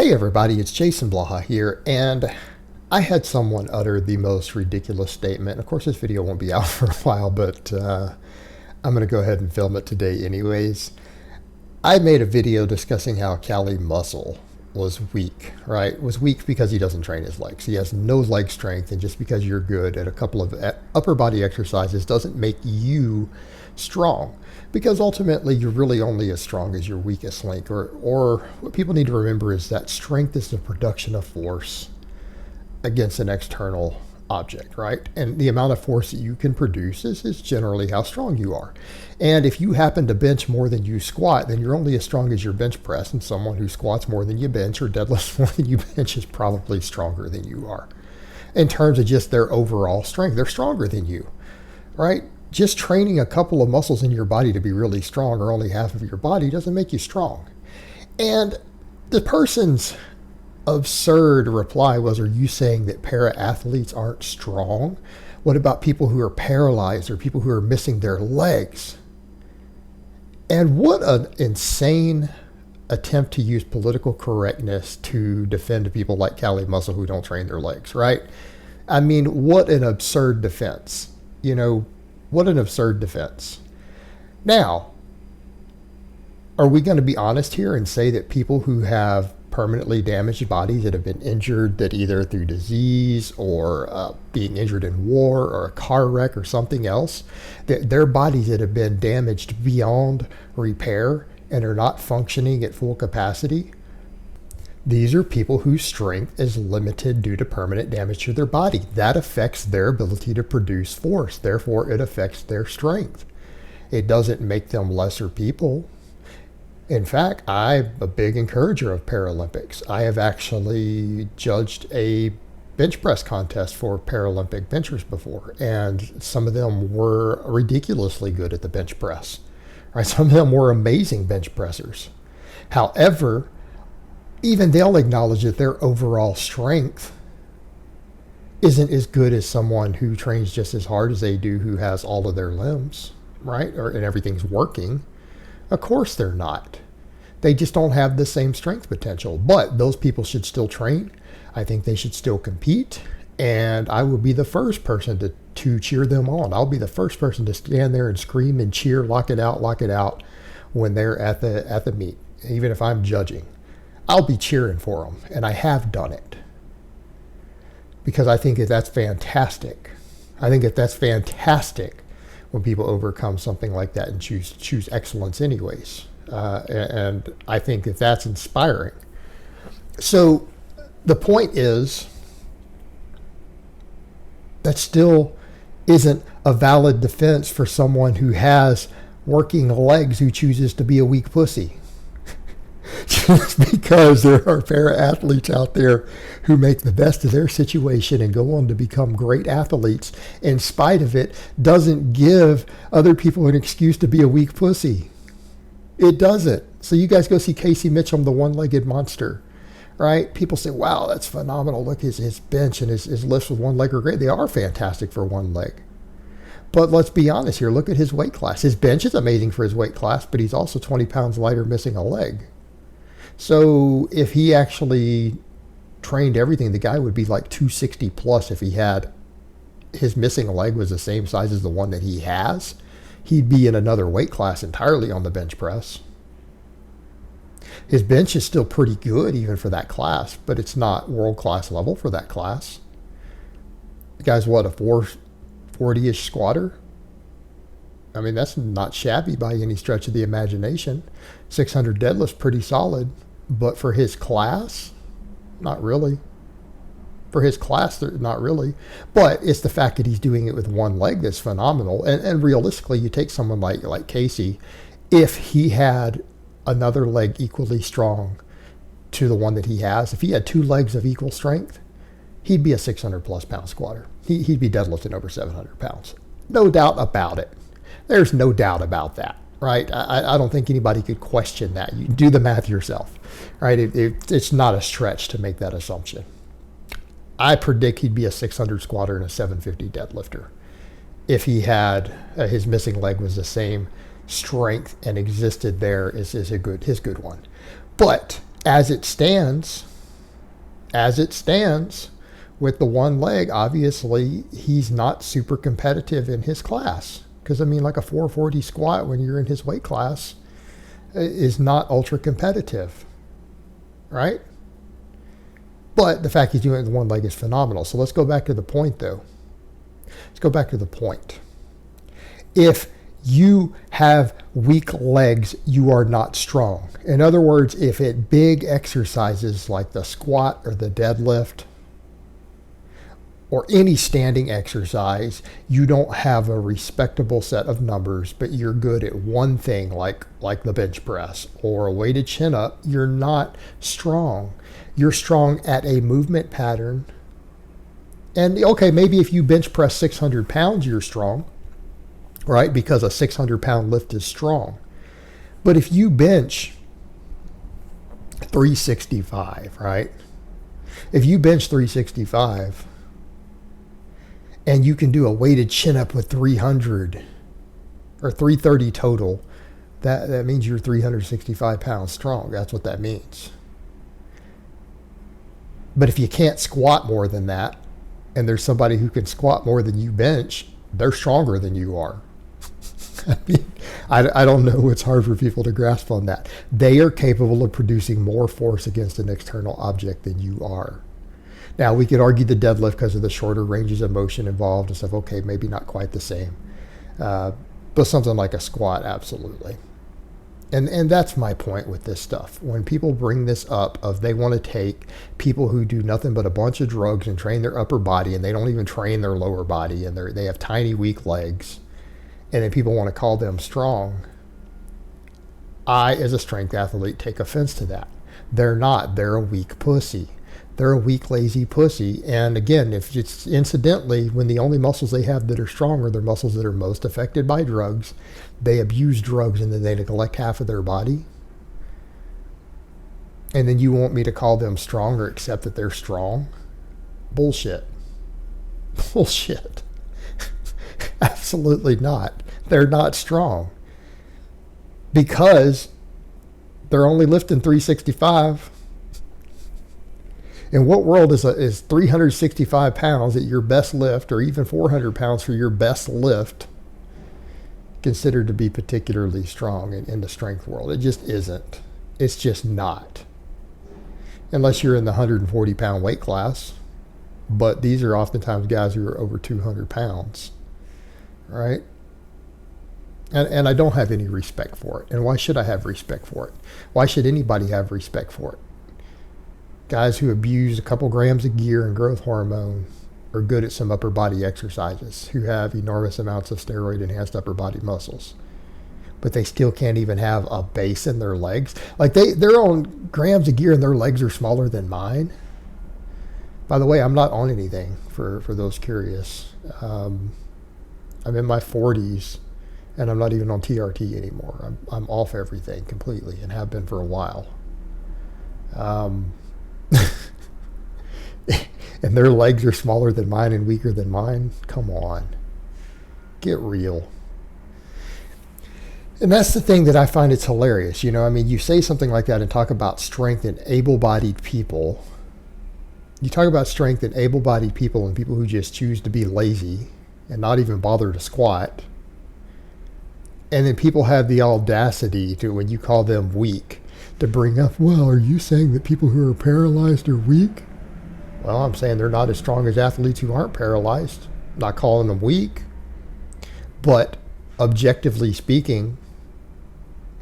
Hey everybody, it's Jason Blaha here, and I had someone utter the most ridiculous statement. Of course, this video won't be out for a while, but I'm going to go ahead and film it today anyways. I made a video discussing how Cali Muscle was weak, right? Was weak because he doesn't train his legs. He has no leg strength, and just because you're good at a couple of upper body exercises doesn't make you strong. Because ultimately, you're really only as strong as your weakest link. Or what people need to remember is that strength is the production of force against an external object, right? And the amount of force that you can produce is generally how strong you are. And if you happen to bench more than you squat, then you're only as strong as your bench press. And someone who squats more than you bench or deadlifts more than you bench is probably stronger than you are. In terms of just their overall strength, they're stronger than you, right? Just training a couple of muscles in your body to be really strong, or only half of your body, doesn't make you strong. And the person's absurd reply was, are you saying that para-athletes aren't strong? What about people who are paralyzed or people who are missing their legs? And what an insane attempt to use political correctness to defend people like Cali Muscle who don't train their legs, right? I mean, what an absurd defense. What an absurd defense. Now, are we going to be honest here and say that people who have permanently damaged bodies that have been injured, that either through disease or being injured in war or a car wreck or something else, that their bodies that have been damaged beyond repair and are not functioning at full capacity, these are people whose strength is limited due to permanent damage to their body. That affects their ability to produce force. Therefore, it affects their strength. It doesn't make them lesser people. In fact, I'm a big encourager of Paralympics. I have actually judged a bench press contest for Paralympic benchers before, and some of them were ridiculously good at the bench press. Right? Some of them were amazing bench pressers. However, even they'll acknowledge that their overall strength isn't as good as someone who trains just as hard as they do, who has all of their limbs, right? And everything's working. Of course they're not. They just don't have the same strength potential. But those people should still train. I think they should still compete. And I will be the first person to cheer them on. I'll be the first person to stand there and scream and cheer, lock it out, when they're at the meet, even if I'm judging. I'll be cheering for them, and I have done it. Because I think that that's fantastic. I think that that's fantastic when people overcome something like that and choose excellence anyways. And I think that that's inspiring. So the point is, that still isn't a valid defense for someone who has working legs who chooses to be a weak pussy. Just because there are para-athletes out there who make the best of their situation and go on to become great athletes, in spite of it, doesn't give other people an excuse to be a weak pussy. It doesn't. So you guys go see Casey Mitchell, the one-legged monster, right? People say, wow, that's phenomenal. Look, his bench and his lifts with one leg are great. They are fantastic for one leg. But let's be honest here. Look at his weight class. His bench is amazing for his weight class, but he's also 20 pounds lighter, missing a leg. So if he actually trained everything, the guy would be like 260 plus. If he had his missing leg was the same size as the one that he has, he'd be in another weight class entirely on the bench press. His bench is still pretty good even for that class, but it's not world class level for that class. The guy's what, a 440-ish squatter? I mean, that's not shabby by any stretch of the imagination. 600 deadlifts, pretty solid. But for his class, not really. For his class, not really. But it's the fact that he's doing it with one leg that's phenomenal. And realistically, you take someone like Casey, if he had another leg equally strong to the one that he has, if he had two legs of equal strength, he'd be a 600 plus pound squatter. He'd be deadlifting over 700 pounds. No doubt about it. There's no doubt about that, right? I don't think anybody could question that. You do the math yourself, right? It's not a stretch to make that assumption. I predict he'd be a 600 squatter and a 750 deadlifter if he had his missing leg was the same strength and existed there as his good one. But as it stands, as it stands, with the one leg, obviously he's not super competitive in his class. Because I mean, like a 440 squat when you're in his weight class is not ultra competitive, right? But the fact he's doing it with one leg is phenomenal. So let's go back to the point, though. Let's go back to the point. If you have weak legs, you are not strong. In other words, if at big exercises like the squat or the deadlift or any standing exercise, you don't have a respectable set of numbers, but you're good at one thing like the bench press or a weighted chin up, you're not strong. You're strong at a movement pattern. And okay, maybe if you bench press 600 pounds, you're strong, right? Because a 600 pound lift is strong. But if you bench 365, right? If you bench 365 and you can do a weighted chin up with 300 or 330 total, that means you're 365 pounds strong. That's what that means. But if you can't squat more than that, and there's somebody who can squat more than you bench, they're stronger than you are. I mean, I don't know. It's hard for people to grasp on that. They are capable of producing more force against an external object than you are. Now, we could argue the deadlift because of the shorter ranges of motion involved and stuff. Okay, maybe not quite the same. But something like a squat, absolutely. And that's my point with this stuff. When people bring this up of they want to take people who do nothing but a bunch of drugs and train their upper body, and they don't even train their lower body, and they have tiny, weak legs, and then people want to call them strong, I, as a strength athlete, take offense to that. They're not. They're a weak pussy. They're a weak, lazy pussy. And again, if it's incidentally, when the only muscles they have that are strong are their muscles that are most affected by drugs, they abuse drugs and then they neglect half of their body. And then you want me to call them strong or accept that they're strong? Bullshit. Bullshit. Absolutely not. They're not strong. Because they're only lifting 365. In what world is 365 pounds at your best lift, or even 400 pounds for your best lift, considered to be particularly strong in the strength world? It just isn't. It's just not. Unless you're in the 140 pound weight class. But these are oftentimes guys who are over 200 pounds. Right? And I don't have any respect for it. And why should I have respect for it? Why should anybody have respect for it? Guys who abuse a couple grams of gear and growth hormone are good at some upper body exercises, who have enormous amounts of steroid enhanced upper body muscles, but they still can't even have a base in their legs. Like they're on grams of gear and their legs are smaller than mine. By the way, I'm not on anything for those curious. I'm in my 40s and I'm not even on TRT anymore. I'm off everything completely and have been for a while. And their legs are smaller than mine and weaker than mine. Come on. Get real. And that's the thing that I find it's hilarious. You know, I mean, you say something like that and talk about strength in able-bodied people. You talk about strength in able-bodied people and people who just choose to be lazy and not even bother to squat. And then people have the audacity to, when you call them weak, to bring up, well, are you saying that people who are paralyzed are weak? Well, I'm saying they're not as strong as athletes who aren't paralyzed. I'm not calling them weak. But objectively speaking,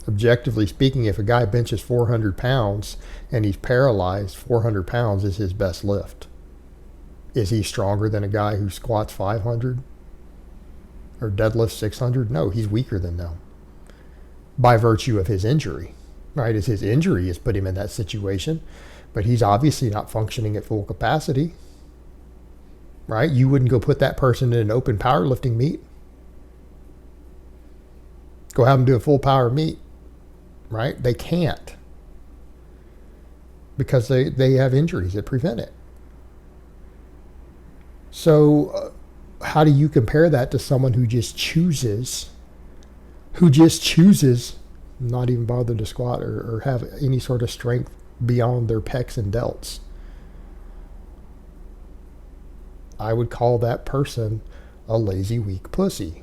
if a guy benches 400 pounds and he's paralyzed, 400 pounds is his best lift. Is he stronger than a guy who squats 500 or deadlifts 600? No, he's weaker than them by virtue of his injury. Right, as his injury has put him in that situation, but he's obviously not functioning at full capacity. Right, you wouldn't go put that person in an open powerlifting meet. Go have them do a full power meet. Right, they can't because they have injuries that prevent it. So, how do you compare that to someone who just chooses? Not even bother to squat or have any sort of strength beyond their pecs and delts? I would call that person a lazy, weak pussy.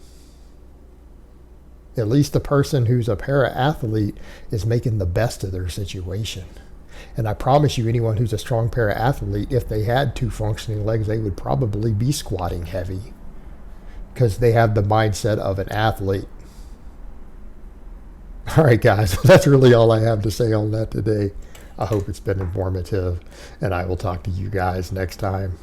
At least the person who's a para-athlete is making the best of their situation. And I promise you, anyone who's a strong para-athlete, if they had 2 functioning legs, they would probably be squatting heavy because they have the mindset of an athlete. All right, guys, that's really all I have to say on that today. I hope it's been informative, and I will talk to you guys next time.